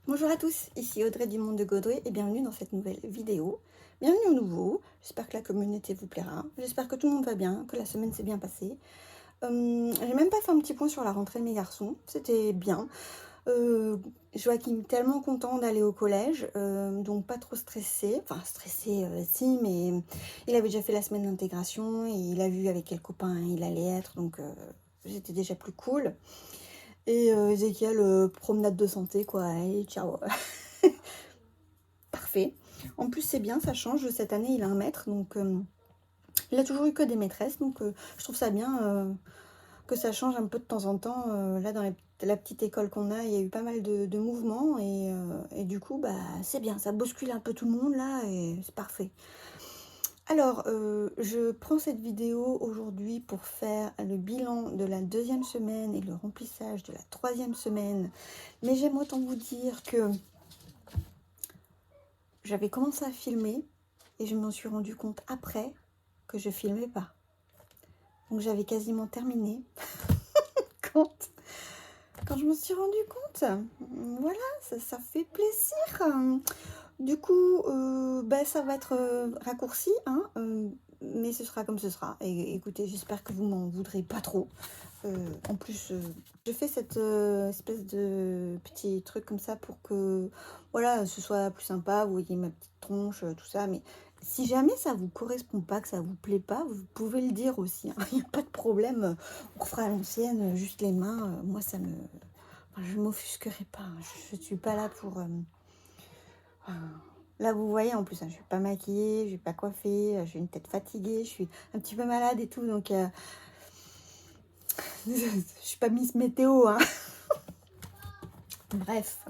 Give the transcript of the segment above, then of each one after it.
Bonjour à tous, ici Audrey du Monde de Gaudrey et bienvenue dans cette nouvelle vidéo. Bienvenue au nouveau, j'espère que la communauté vous plaira, j'espère que tout le monde va bien, que la semaine s'est bien passée. J'ai même pas fait un petit point sur la rentrée de mes garçons, c'était bien. Joachim tellement content d'aller au collège, donc pas trop stressé, enfin stressé si, mais il avait déjà fait la semaine d'intégration et il a vu avec quel copain il allait être, donc j'étais déjà plus cool. Et Ezekiel, promenade de santé, quoi. Et ciao. Parfait. En plus, c'est bien, ça change. Cette année, il a un maître, donc il a toujours eu que des maîtresses, donc je trouve ça bien que ça change un peu de temps en temps. Là, dans la petite école qu'on a, il y a eu pas mal de mouvements, et du coup, bah, c'est bien. Ça bouscule un peu tout le monde, là, et c'est parfait. Alors, je prends cette vidéo aujourd'hui pour faire le bilan de la 2e semaine et le remplissage de la 3e semaine. Mais j'aime autant vous dire que j'avais commencé à filmer et je m'en suis rendu compte après que je filmais pas. Donc j'avais quasiment terminé quand, quand je me suis rendu compte. Voilà, ça fait plaisir. Du coup, ça va être raccourci, hein, mais ce sera comme ce sera. Et écoutez, j'espère que vous m'en voudrez pas trop. En plus, je fais cette espèce de petit truc comme ça pour que voilà, ce soit plus sympa. Vous voyez ma petite tronche, tout ça. Mais si jamais ça vous correspond pas, que ça vous plaît pas, vous pouvez le dire aussi, hein. Il n'y a pas de problème. On refera à l'ancienne, juste les mains. Moi, ça me... Enfin, je m'offusquerai pas, hein. Je ne suis pas là pour... Là, vous voyez, en plus, hein, je suis pas maquillée, je suis pas coiffée, j'ai une tête fatiguée, je suis un petit peu malade et tout, donc je suis pas Miss Météo, hein. Bref,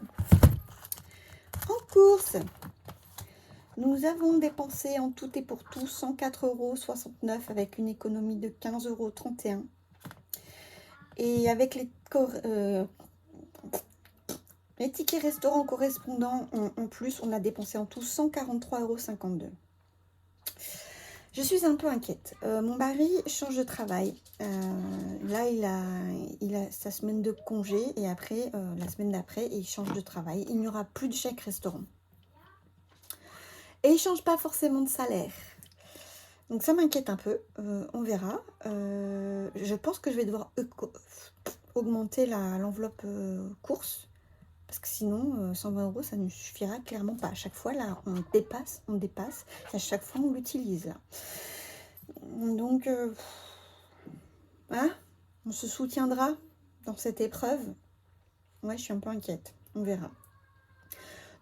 en course, nous avons dépensé en tout et pour tout 104,69 € avec une économie de 15,31 €. Et avec les tickets restaurants correspondants en plus, on a dépensé en tout 143,52 €. Je suis un peu inquiète. Mon mari change de travail. Là, il a sa semaine de congé et après, la semaine d'après, il change de travail. Il n'y aura plus de chèque restaurant. Et il ne change pas forcément de salaire. Donc ça m'inquiète un peu. On verra. Je pense que je vais devoir augmenter l'enveloppe course. Parce que sinon, 120 €, ça ne suffira clairement pas. À chaque fois, là, on dépasse. Et à chaque fois, on l'utilise, là. Donc, hein, on se soutiendra dans cette épreuve. Ouais, je suis un peu inquiète. On verra.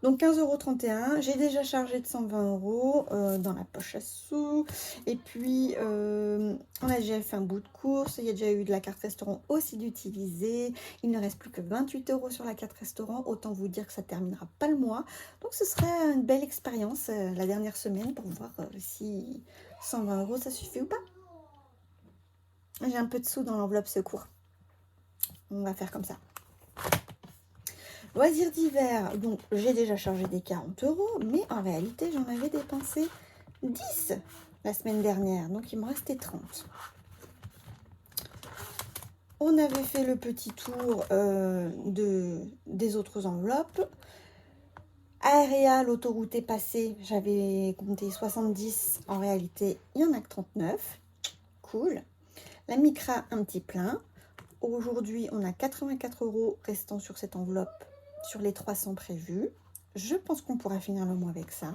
Donc 15,31 €. J'ai déjà chargé de 120 € dans la poche à sous. Et puis, on a déjà fait un bout de course. Il y a déjà eu de la carte restaurant aussi d'utiliser. Il ne reste plus que 28 € sur la carte restaurant. Autant vous dire que ça ne terminera pas le mois. Donc ce serait une belle expérience la dernière semaine pour voir si 120 € ça suffit ou pas. J'ai un peu de sous dans l'enveloppe secours. On va faire comme ça. Loisirs d'hiver, donc j'ai déjà chargé des 40 €, mais en réalité j'en avais dépensé 10 la semaine dernière, donc il me restait 30. On avait fait le petit tour des autres enveloppes. Aérea, l'autoroute est passée, j'avais compté 70, en réalité il n'y en a que 39. Cool. La Micra, un petit plein. Aujourd'hui, on a 84 € restant sur cette enveloppe sur les 300 prévus. Je pense qu'on pourra finir le mois avec ça.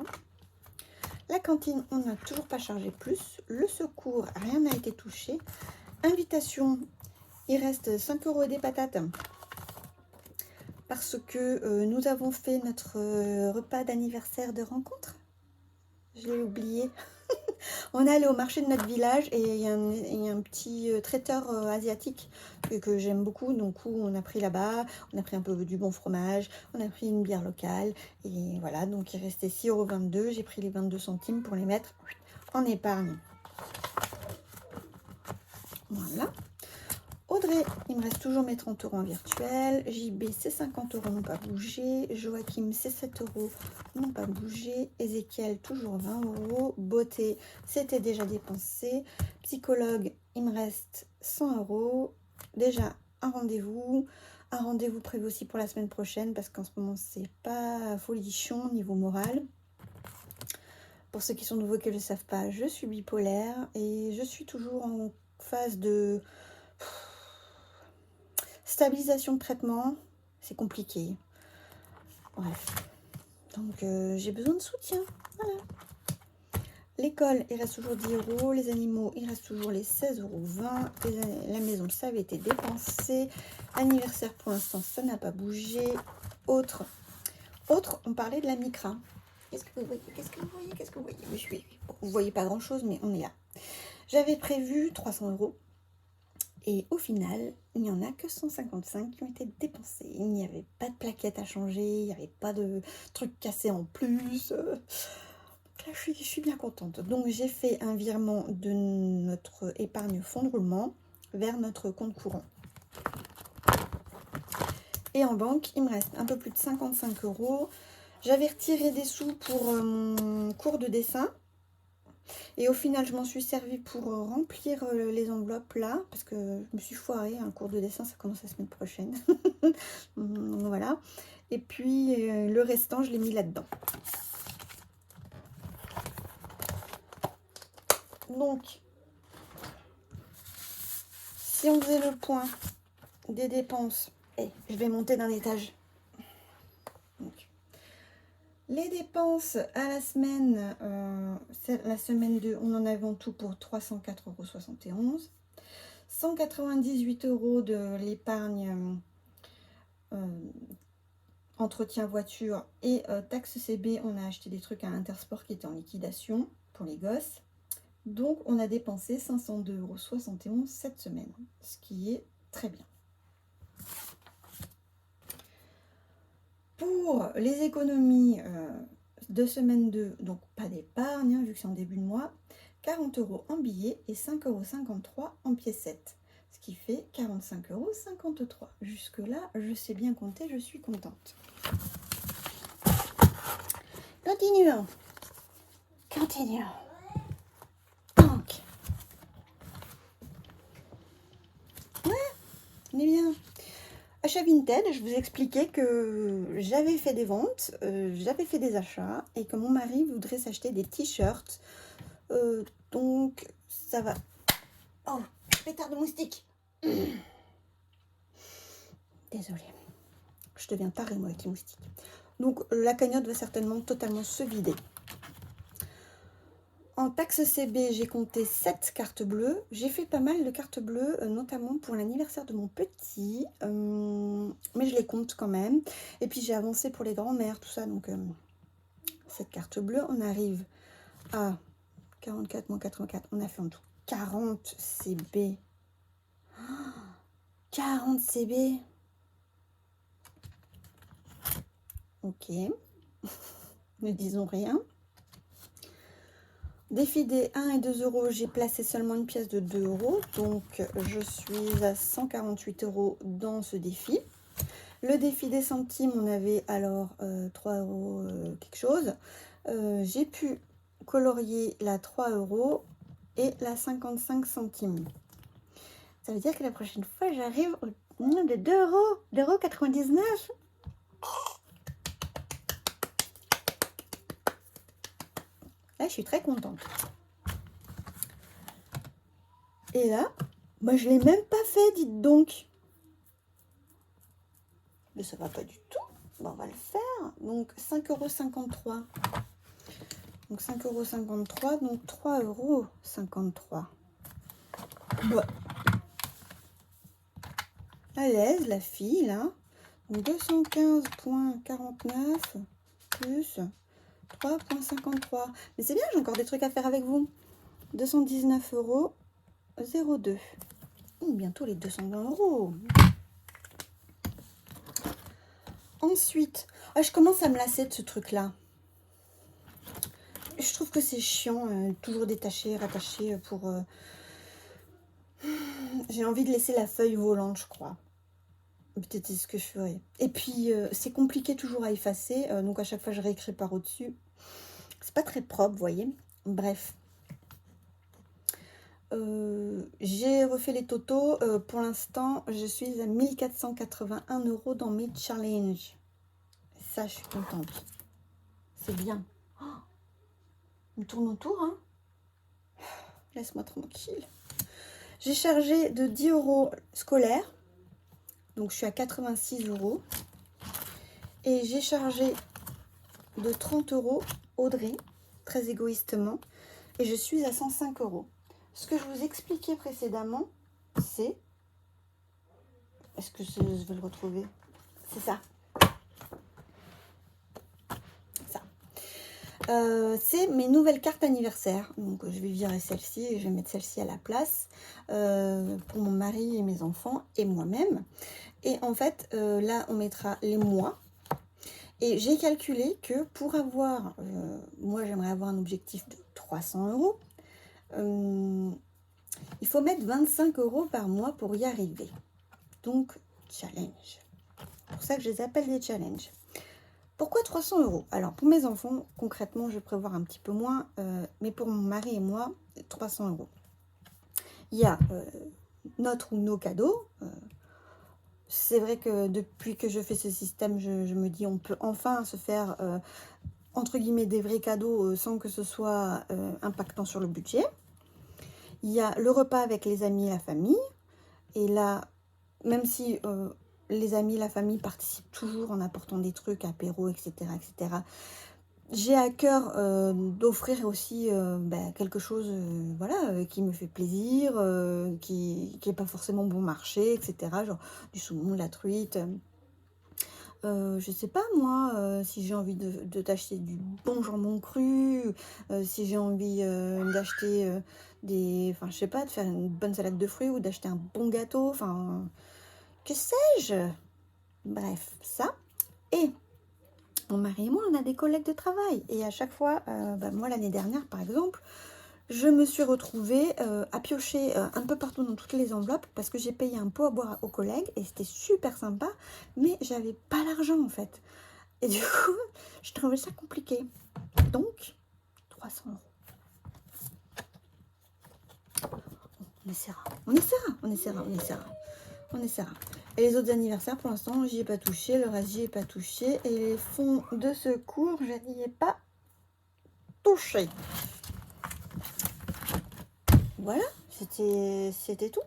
La cantine, on n'a toujours pas chargé plus. Le secours, rien n'a été touché. Invitation, il reste 5 € et des patates. Parce que nous avons fait notre repas d'anniversaire de rencontre. Je l'ai oublié. On est allé au marché de notre village et il y a un petit traiteur asiatique que j'aime beaucoup. Donc on a pris là-bas, on a pris un peu du bon fromage, on a pris une bière locale. Et voilà, donc il restait 6,22 €. J'ai pris les 22 centimes pour les mettre en épargne. Voilà. Audrey, il me reste toujours mes 30 € en virtuel. JB, c'est 50 € n'ont pas bougé. Joachim, c'est 7 € n'ont pas bougé. Ezekiel, toujours 20 €. Beauté, c'était déjà dépensé. Psychologue, il me reste 100 €. Déjà un rendez-vous. un rendez-vous prévu aussi pour la semaine prochaine parce qu'en ce moment, c'est pas folichon niveau moral. Pour ceux qui sont nouveaux et qui ne le savent pas, je suis bipolaire et je suis toujours en phase de stabilisation de traitement. C'est compliqué. Bref. Donc, j'ai besoin de soutien. Voilà. L'école, il reste toujours 10 €. Les animaux, il reste toujours les 16,20 €. La maison, ça avait été dépensé. Anniversaire, pour l'instant, ça n'a pas bougé. Autre, on parlait de la micra. Qu'est-ce que vous voyez? Qu'est-ce que vous voyez? Qu'est-ce que vous voyez? Vous voyez pas grand-chose, mais on est là. J'avais prévu 300 €. Et au final, il n'y en a que 155 qui ont été dépensés. Il n'y avait pas de plaquettes à changer, il n'y avait pas de trucs cassés en plus. Là, je suis bien contente. Donc, j'ai fait un virement de notre épargne fonds de roulement vers notre compte courant. Et en banque, il me reste un peu plus de 55 €. J'avais retiré des sous pour mon cours de dessin. Et au final, je m'en suis servi pour remplir les enveloppes là, parce que je me suis foirée. Un cours de dessin, ça commence la semaine prochaine. Voilà. Et puis, le restant, je l'ai mis là-dedans. Donc, si on faisait le point des dépenses, je vais monter d'un étage. Donc, les dépenses à la semaine, la semaine 2, on en avait en tout pour 304,71 €. 198 € de l'épargne entretien voiture et taxe CB. On a acheté des trucs à Intersport qui étaient en liquidation pour les gosses. Donc, on a dépensé 502,71 € cette semaine, ce qui est très bien. Pour les économies de semaine 2, donc pas d'épargne, hein, vu que c'est en début de mois, 40 € en billets et 5,53 € en piécettes, ce qui fait 45,53 €. Jusque-là, je sais bien compter, je suis contente. Continuons. Donc, ouais, on est bien. Achat Vinted, je vous expliquais que j'avais fait des ventes, j'avais fait des achats et que mon mari voudrait s'acheter des t-shirts. Donc, ça va. Oh, pétard de moustique. Désolée. Je deviens tarée, moi, avec les moustiques. Donc, la cagnotte va certainement totalement se vider. En taxe CB, j'ai compté 7 cartes bleues. J'ai fait pas mal de cartes bleues, notamment pour l'anniversaire de mon petit. Mais je les compte quand même. Et puis, j'ai avancé pour les grands-mères, tout ça. Donc, cette carte bleue, on arrive à 44 moins 84. On a fait en tout 40 CB. 40 CB. Ok. Ne disons rien. Défi des 1 et 2 €, j'ai placé seulement une pièce de 2 €. Donc, je suis à 148 € dans ce défi. Le défi des centimes, on avait alors 3 € quelque chose. J'ai pu colorier la 3 € et la 55 centimes. Ça veut dire que la prochaine fois, j'arrive au nombre de 2 €, 2,99 €. Là, je suis très contente. Et là, bah, je ne l'ai même pas fait, dites donc. Mais ça va pas du tout. Bah, on va le faire. Donc, 5,53 €. Donc, 5,53 €, donc 3,53 €. Bah. À l'aise, la fille, là. Donc, 215,49 plus 3,53 €. Mais c'est bien, j'ai encore des trucs à faire avec vous. 219,02 €. Bientôt les 220 €. Ensuite, je commence à me lasser de ce truc-là. Je trouve que c'est chiant, toujours détaché, rattaché pour... J'ai envie de laisser la feuille volante, je crois. Peut-être c'est ce que je ferai. Et puis, c'est compliqué toujours à effacer. Donc, à chaque fois, je réécris par au-dessus. C'est pas très propre, vous voyez. Bref. J'ai refait les totaux. Pour l'instant, je suis à 1481 € dans mes challenges. Ça, je suis contente. C'est bien. Oh, on tourne autour, hein. Laisse-moi tranquille. J'ai chargé de 10 € scolaire. Donc, je suis à 86 €. Et j'ai chargé de 30 € Audrey, très égoïstement. Et je suis à 105 €. Ce que je vous expliquais précédemment, c'est... Est-ce que je vais le retrouver? C'est ça. C'est mes nouvelles cartes anniversaires. Donc je vais virer celle-ci et je vais mettre celle-ci à la place pour mon mari et mes enfants et moi-même. Et en fait, là, on mettra les mois. Et j'ai calculé que pour avoir... moi, j'aimerais avoir un objectif de 300 €. Il faut mettre 25 € par mois pour y arriver. Donc, challenge. C'est pour ça que je les appelle des challenges. Pourquoi 300 €? Alors, pour mes enfants, concrètement, je vais prévoir un petit peu moins. Mais pour mon mari et moi, 300 €. Il y a notre ou nos cadeaux. C'est vrai que depuis que je fais ce système, je me dis on peut enfin se faire, entre guillemets, des vrais cadeaux sans que ce soit impactant sur le budget. Il y a le repas avec les amis et la famille. Et là, même si les amis, la famille participent toujours en apportant des trucs, apéros, etc., etc., j'ai à cœur d'offrir aussi quelque chose voilà, qui me fait plaisir, qui n'est pas forcément bon marché, etc., genre du saumon, de la truite. Je sais pas moi, si j'ai envie de t'acheter du bon jambon cru, si j'ai envie d'acheter enfin je sais pas, de faire une bonne salade de fruits ou d'acheter un bon gâteau, enfin que sais-je. Bref, ça. Et mon mari et moi, on a des collègues de travail. Et à chaque fois, moi l'année dernière par exemple, je me suis retrouvée à piocher un peu partout dans toutes les enveloppes parce que j'ai payé un pot à boire aux collègues et c'était super sympa, mais j'avais pas l'argent en fait. Et du coup, je trouvais ça compliqué. Donc, 300 €. On essaiera, on essaiera, on essaiera, on essaiera. On essaiera. Et les autres anniversaires, pour l'instant, j'y ai pas touché. Le reste, j'y ai pas touché. Et les fonds de secours, je n'y ai pas touché. Voilà, c'était tout.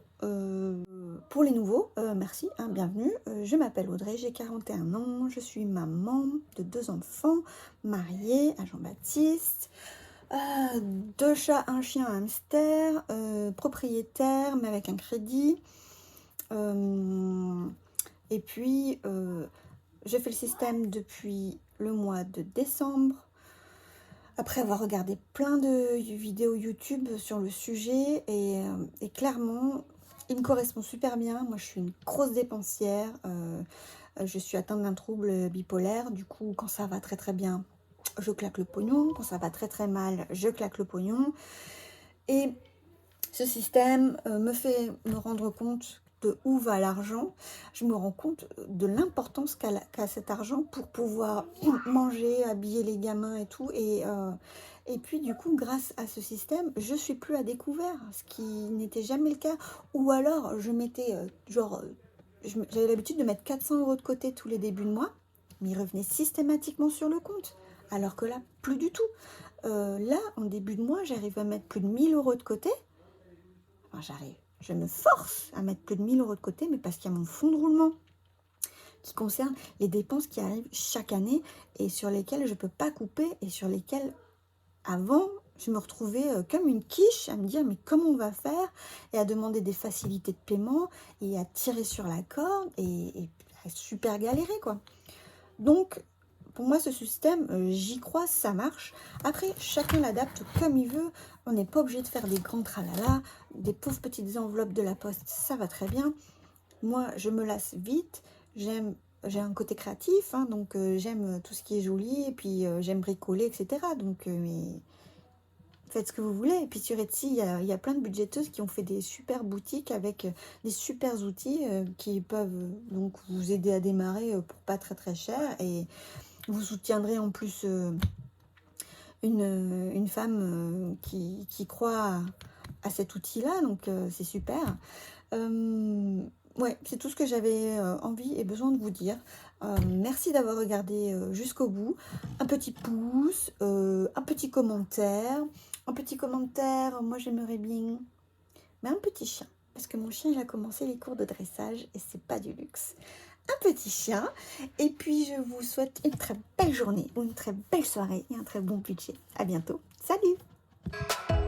Pour les nouveaux, merci, hein, bienvenue. Je m'appelle Audrey, j'ai 41 ans. Je suis maman de 2 enfants, mariée à Jean-Baptiste. 2 chats, un chien, un hamster. Propriétaire, mais avec un crédit. Et puis, je fais le système depuis le mois de décembre. Après avoir regardé plein de vidéos YouTube sur le sujet. Et clairement, il me correspond super bien. Moi, je suis une grosse dépensière. Je suis atteinte d'un trouble bipolaire. Du coup, quand ça va très très bien, je claque le pognon. Quand ça va très très mal, je claque le pognon. Et ce système me fait me rendre compte de où va l'argent. Je me rends compte de l'importance qu'a cet argent pour pouvoir manger, habiller les gamins et tout. Et puis du coup, grâce à ce système, je suis plus à découvert, ce qui n'était jamais le cas. Ou alors, je mettais j'avais l'habitude de mettre 400 € de côté tous les débuts de mois, mais il revenait systématiquement sur le compte. Alors que là, plus du tout. Là, en début de mois, j'arrive à mettre plus de 1000 € de côté. Enfin, je me force à mettre plus de 1000 € de côté, mais parce qu'il y a mon fonds de roulement qui concerne les dépenses qui arrivent chaque année et sur lesquelles je ne peux pas couper et sur lesquelles, avant, je me retrouvais comme une quiche à me dire mais comment on va faire et à demander des facilités de paiement et à tirer sur la corde et à super galérer quoi. Donc, pour moi, ce système, j'y crois, ça marche. Après, chacun l'adapte comme il veut. On n'est pas obligé de faire des grands tralala, des pauvres petites enveloppes de la poste, ça va très bien. Moi, je me lasse vite. J'ai un côté créatif, hein, donc j'aime tout ce qui est joli, et puis j'aime bricoler, etc. Donc, mais faites ce que vous voulez. Et puis sur Etsy, il y a plein de budgéteuses qui ont fait des super boutiques avec des super outils qui peuvent donc vous aider à démarrer pour pas très très cher. Et vous soutiendrez en plus une femme qui croit à cet outil-là, donc c'est super. Ouais, c'est tout ce que j'avais envie et besoin de vous dire. Merci d'avoir regardé jusqu'au bout. Un petit pouce, un petit commentaire. Un petit commentaire, moi j'aimerais bien... Mais un petit chien, parce que mon chien il a commencé les cours de dressage et c'est pas du luxe. Un petit chien, et puis je vous souhaite une très belle journée, ou une très belle soirée et un très bon budget. À bientôt, salut!